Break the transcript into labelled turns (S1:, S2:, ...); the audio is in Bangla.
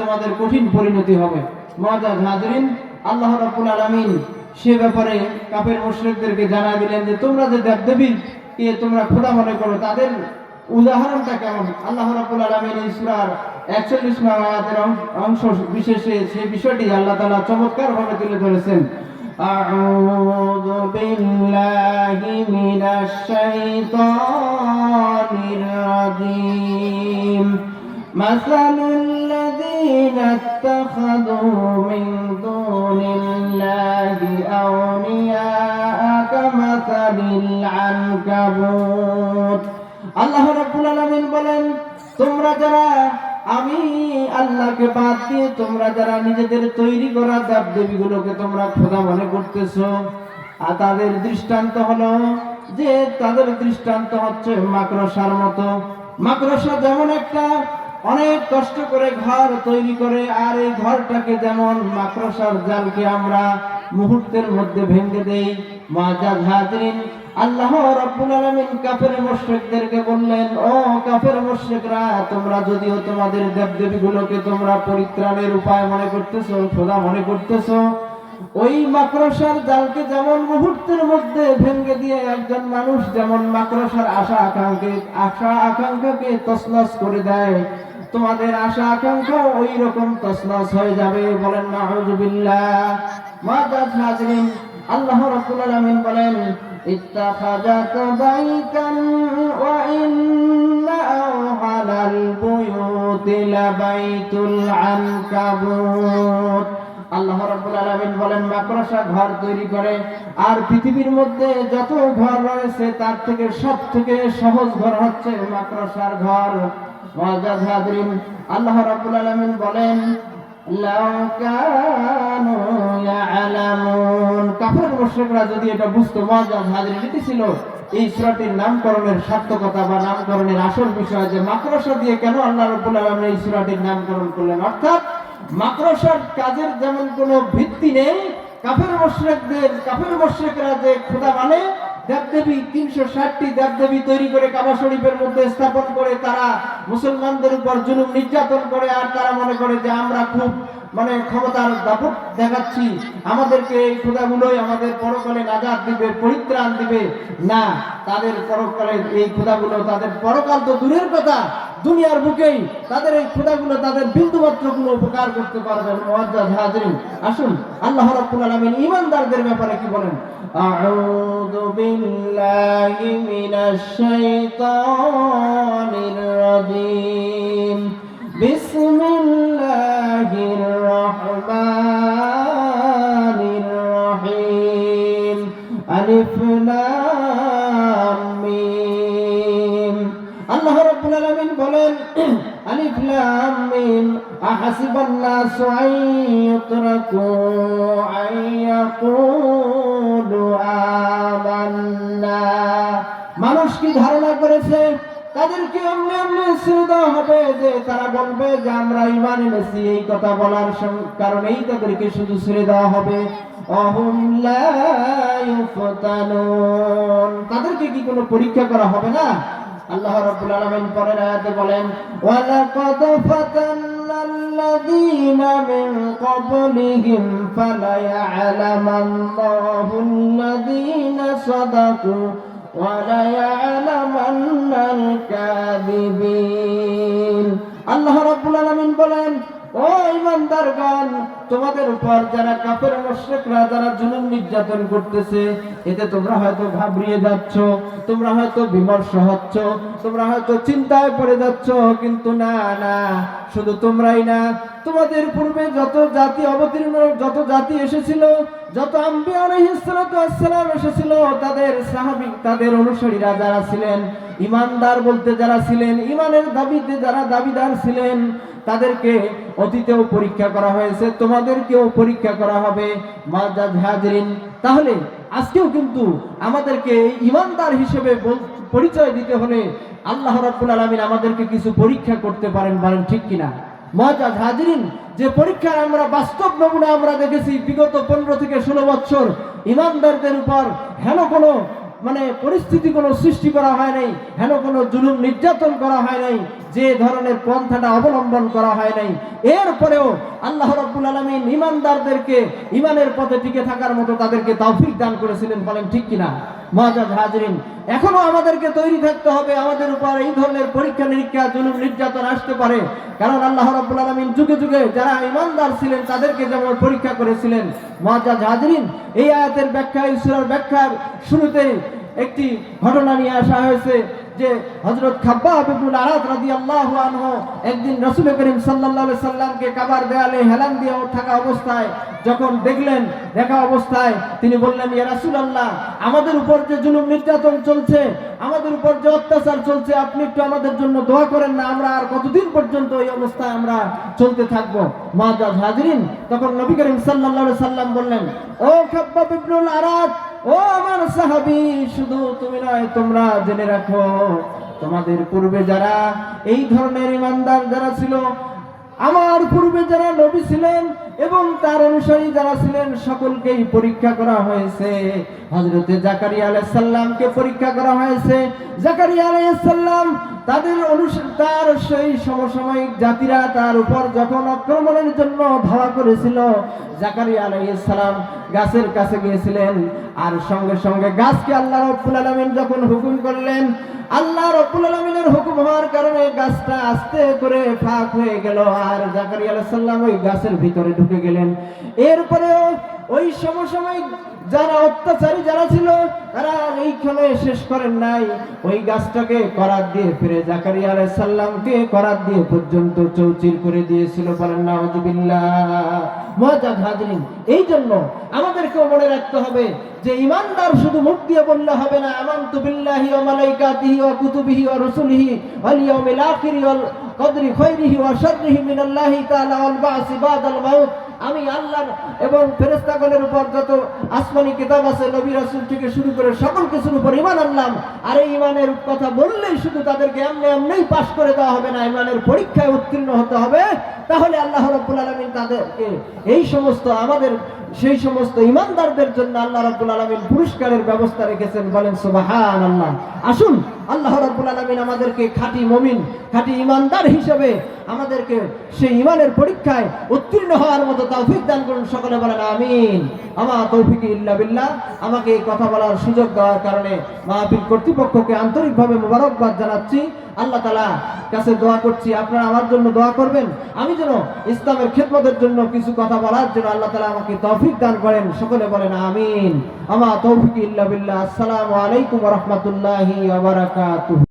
S1: তোমাদের কঠিন পরিণতি হবে। মুআজ্জাজ হাজরিন, আল্লাহ রাব্বুল আলামিন সে ব্যাপারে কাফের মুশরিকদেরকে জানাই দিলেন যে তোমরা যে দেবদেবীকে তোমরা খোদা মনে করো তাদের উদাহরণটা কেমন। আল্লাহ রাব্বুল আলামিন এই সূরার ৪১ নং আয়াতের অংশ বিশেষে সেই বিষয়টি আল্লাহ তাআলা চমৎকারভাবে তুলে ধরেছেন। আউযু বিল্লাহি মিনাশ শাইতানির রাজীম। মাসালুল্লাযীনা ইত্তাখাযু মিন দুনিল্লাহি আউলিয়া কামাসালিল আনকাবুত। আল্লাহ রাব্বুল আলামিন বলেন, তোমরা যারা আমি আল্লাহকে বাদ দিয়ে তোমরা যারা নিজেদের তৈরি করা দেবদেবীগুলোকে তোমরা খোদা মনে করতেছো, আর তাদের দৃষ্টান্ত হলো যে তাদের দৃষ্টান্ত হচ্ছে মাকড়সার মতো। মাকড়সা যেমন একটা অনেক কষ্ট করে ঘর তৈরি করে, আর এই ঘরটাকে যেমন মাকড়সার জালকে আমরা মুহূর্তের মধ্যে ভেঙে দেই। মুআজ্জাজ হাজরিন, আল্লাহ রাব্বুল আলামিন কাফের মুশরিকদেরকে বললেন, ও কাফের মুশরিকরা, তোমরা যদিও তোমাদের দেবদেবীগুলোকে তোমরা পরিত্রাণের উপায় মনে করতেছো, খোদা মনে করতেছো, ওই মাকড়সার জালকে যেমন মুহূর্তের মধ্যে ভেঙে দিয়ে একজন মানুষ যেমন মাকড়সার আশা আকাঙ্ক্ষাকে তছনছ করে দেয়, তোমাদের আশা আকাঙ্ক্ষা ওই রকম তছনছ হয়ে যাবে। বলেন নাউযুবিল্লাহ। মুআজ্জাজ হাজরিন, আল্লাহ রাব্বুল আলামিন বলেন, ইত্তাখাযাত বাইতান ওয়া ইন্না আওহানাল বুয়ুতি লাবাইতুল আনকাবুত। আল্লাহ রাব্বুল আলামিন বলেন, মাকড়সা ঘর তৈরি করে, আর পৃথিবীর মধ্যে যত ঘর রয়েছে তার থেকে সবথেকে সহজ ঘর হচ্ছে মাকড়সার ঘর। মুআজ্জাজ হাজরিন, আল্লাহ রাব্বুল আলামিন বলেন, লাউ কানু ইয়ালামুন। কাফের মুশরিকরা যদি এটা বুঝতো, মুআজ্জাজ হাজরিন, এটি ছিল এই সূরাটির নামকরণের সার্থকতা বা নামকরণের আসল বিষয়, যে মাকড়সা দিয়ে কেন আল্লাহ রাব্বুল আলামিন এই সূরাটির নামকরণ করলেন। অর্থাৎ মাকড়সার কাজের যেমন কোনো ভিত্তি নেই, কাফের মুশরিকরা যে খোদা মানে দেবদেবী ৩৬০টি দেবদেবী তৈরি করে কাবা শরীফের মধ্যে স্থাপন করে তারা মুসলমানদের উপর জুলুম নির্যাতন করে, আর তারা মনে করে যে আমরা খুব ক্ষমতার দাপট দেখাচ্ছি, আমাদেরকে এই খোদাগুলোই আমাদের পরকালে নাজাত দিবে, পরিত্রাণ দিবে। না, তাদের পরকালে এই খোদাগুলো, তাদের পরকাল তো দূরের কথা, দুনিয়ার বুকেই তাদের এই খোদাগুলো তাদের বিন্দুমাত্র কোনো উপকার করতে পারবে না। মুআজ্জাজ হাজরিন, আসুন আল্লাহ রাব্বুল আলামিন ঈমানদারদের ব্যাপারে কি বলেন। আউযু বিল্লাহি মিনাশ শাইতানির রাজীম। বিসমিল্লাহির রহমানির রহিম। আলিফ লাম মিম। আল্লাহ রাব্বুল আলামিন বলেন, আলিফ লাম মিম। আহাসিবান নাসু আন ইউতরাকু আন ইয়াকুলু আমান্না। মানুষ কি ধারণা করেছে তাদেরকে এমনি এমনি ছেড়ে দেওয়া হবে যে তারা বলবে যে আমরা ঈমান এনেছি? এই কথা বলার কারণেই তাদেরকে শুধু ছেড়ে দেওয়া হবে। অহুম লা ইউফতানুন। তাদেরকে কি কোনো পরীক্ষা করা হবে না? আল্লাহ রাব্বুল আলামিন পরের আয়াতে বলেন, ওয়ালাকাদ ফাতান্নাল্লাযীনা মিন ক্বাবলিহিম ফালায়া'লামাল্লাহুল্লাযীনা সাদাকু ওয়া লায়া'লামান্নাল কাযিবিন। আল্লাহ রাব্বুল আলামিন বলেন, ও ঈমানদারগণ, তোমাদের উপর যারা কাফের মুশরিকরা যারা জুলুম নির্যাতন করতেছে, এতে তোমরা হয়তো ঘাবড়িয়ে যাচ্ছ, তোমরা হয়তো বিমর্ষ হচ্ছ, তোমরা হয়তো চিন্তায় পড়ে যাচ্ছ, কিন্তু না না, শুধু তোমরাই না, তোমাদের পূর্বে যত জাতি অবতীর্ণ, যত জাতি এসেছিল, যত আম্বিয়া আলাইহিস সালাতু ওয়াস সালাম এসেছিল, তাদের সাহাবী, তাদের অনুসারীরা যারা ছিলেন, ঈমানদার বলতে যারা ছিলেন, ঈমানের দাবিতে যারা দাবিদার ছিলেন, তাদেরকে অতীতেও পরীক্ষা করা হয়েছে, তোমাদেরকেও পরীক্ষা করা হবে। মুআজ্জাজ হাজরিন, তাহলে আজকেও কিন্তু আমাদেরকে ঈমানদার হিসেবে পরিচয় দিতে হলে আল্লাহ রাব্বুল আলামিন আমাদেরকে কিছু পরীক্ষা করতে পারেন, বলেন ঠিক কিনা? মুআজ্জাজ হাজরিন, যে পরীক্ষার আমরা বাস্তব নমুনা আমরা দেখেছি বিগত 15 থেকে 16 বছর ঈমানদারদের উপর হেন কোনো মানে পরিস্থিতি কোনো সৃষ্টি করা হয় নাই, হেন কোনো জুলুম নির্যাতন করা হয় নাই, যে ধরনের পন্থাটা অবলম্বন করা হয় নাই। এরপরেও আল্লাহ রাব্বুল আলামিন ঈমানদারদেরকে ঈমানের পথে টিকে থাকার মতো তাদেরকে তৌফিক দান করেছিলেন। বলেন ঠিক কিনা? মুআজ্জাজ হাজিরিন, এখনো আমাদেরকে তৈরি থাকতে হবে। আমাদের উপর এই ধরনের পরীক্ষা নিরীক্ষা, জুলুম নির্যাতন আসতে পারে, কারণ আল্লাহ রাব্বুল আলামিন যুগে যুগে যারা ঈমানদার ছিলেন তাদেরকে যেমন পরীক্ষা করেছিলেন। মুআজ্জাজ হাজিরিন, এই আয়াতের ব্যাখ্যা, এই সূরার ব্যাখ্যার শুরুতেই একটি ঘটনা নিয়ে আসা হয়েছে যে হযরত খাব্বাব ইবনুল আরাদ রাদিয়াল্লাহু আনহু একদিন রাসূল করিম সাল্লাল্লাহু আলাইহি সাল্লামকে কাবার দেয়ালে হেলান দিয়ে থাকা অবস্থায় যখন দেখলেন, দেখা অবস্থায় তিনি বললেন, ইয়া রাসূলুল্লাহ, আমাদের উপর যে জুলুম নির্যাতন চলছে, আমাদের উপর যে অত্যাচার চলছে, আপনি একটু আমাদের জন্য দোয়া করেন না, আমরা আর কতদিন পর্যন্ত এই অবস্থায় আমরা চলতে থাকবো। মুআজ্জাজ হাজিরিন, তখন নবী করিম সাল্লাল্লাহু আলাইহি সাল্লাম বললেন, ও খাব্বাব ইবনুল আরাদ, ও আমার সাহাবী, শুধু তুমি নয়, তোমরা জেনে রাখো, তোমাদের পূর্বে যারা এই ধরনের ঈমানদার যারা ছিল, আমার পূর্বে যারা নবী ছিলেন এবং তার অনুসারী যারা ছিলেন, সকলকেই পরীক্ষা করা হয়েছে। হযরতে জাকারিয়া আলাইহিস সালামকে পরীক্ষা করা হয়েছে। জাকারিয়া আলাইহিস সালাম তার সেই সমসাময়িক জাতিরা তার উপর যখন আক্রমণের জন্য ধাওয়া করেছিল, জাকারিয়া আলাইহিস সালাম গাছের কাছে গিয়েছিলেন, আর সঙ্গে সঙ্গে গাছকে আল্লাহ রাব্বুল আলামিন যখন হুকুম করলেন, আল্লাহ রাব্বুল আলামিনের হুকুম হওয়ার কারণে গাছটা আস্তে করে ফাঁক হয়ে গেল, আর জাকারিয়া আলাইহিস সালাম ওই গাছের ভিতরে ঢুকে গেলেন। এরপরেও ওই সমসাময়িক যারা অত্যাচারী যারা ছিল, তারা এইখানে শেষ করেন নাই, ওই গাছটাকে করাত দিয়ে ফিরে জাকারিয়া আলাইহিস সালামকে করাত দিয়ে পর্যন্ত চৌচির করে দিয়েছিল। বলেন নাউযুবিল্লাহ। মুআজ্জাজ হাজিরিন, এই জন্য আমাদেরকেও মনে রাখতে হবে যে ঈমানদার শুধু মুখ দিয়ে বললে হবে না, আমানতু বিল্লাহি ওয়া মালাইকাতিহি ওয়া কুতুবিহি ওয়া রাসূলিহি ওয়াল ইয়াউমিল আখিরি ওয়াল কদরি খায়রিহি ওয়া শাররিহি মিনাল্লাহি তাআলা ওয়াল বা'সি বাদাল মাউত। আমি আল্লাহর এবং ফেরেশতাগণের উপর যত আসমানি কিতাব আছে, নবী রাসূল থেকে শুরু করে সকল কিছুর উপর ঈমান আনলাম। আর এই ঈমানের কথা বললেই শুধু তাদেরকে এমনি পাস করে দেওয়া হবে না, ঈমানের পরীক্ষায় উত্তীর্ণ হতে হবে। তাহলে আল্লাহ রাব্বুল আলামিন তাদেরকে এই সমস্ত আমাদের সেই সমস্ত ঈমানদারদের জন্য আল্লাহ রাব্বুল আলামিন পুরস্কারের ব্যবস্থা রেখেছেন। বলেন সুবহানাল্লাহ। আসুন আল্লাহ রাব্বুল আলামিন আমাদেরকে খাঁটি মুমিন, খাঁটি ঈমানদার হিসেবে আমাদেরকে সেই ঈমানের পরীক্ষায় উত্তীর্ণ হওয়ার মতো তৌফিক দান করুন। সকলে বলেন আমিন। আমার তৌফিক ইল্লা বিল্লাহ। আমাকে এই কথা বলার সুযোগ দেওয়ার কারণে মাহফিল কর্তৃপক্ষকে আন্তরিকভাবে মোবারকবাদ জানাচ্ছি। আল্লাহ তাআলা কাছে দোয়া করছি, আপনারা আমার জন্য দোয়া করবেন, আমি যেন ইসলামের খেদমতের জন্য কিছু কথা বলার জন্য আল্লাহ তাআলা আমাকে তৌফিক দান করেন। সকলে বলেন আমিন। আমার তৌফিক ইল্লা বিল্লাহ। আসসালামু আলাইকুম ওয়া রাহমাতুল্লাহি ওয়া বারাকাতুহু।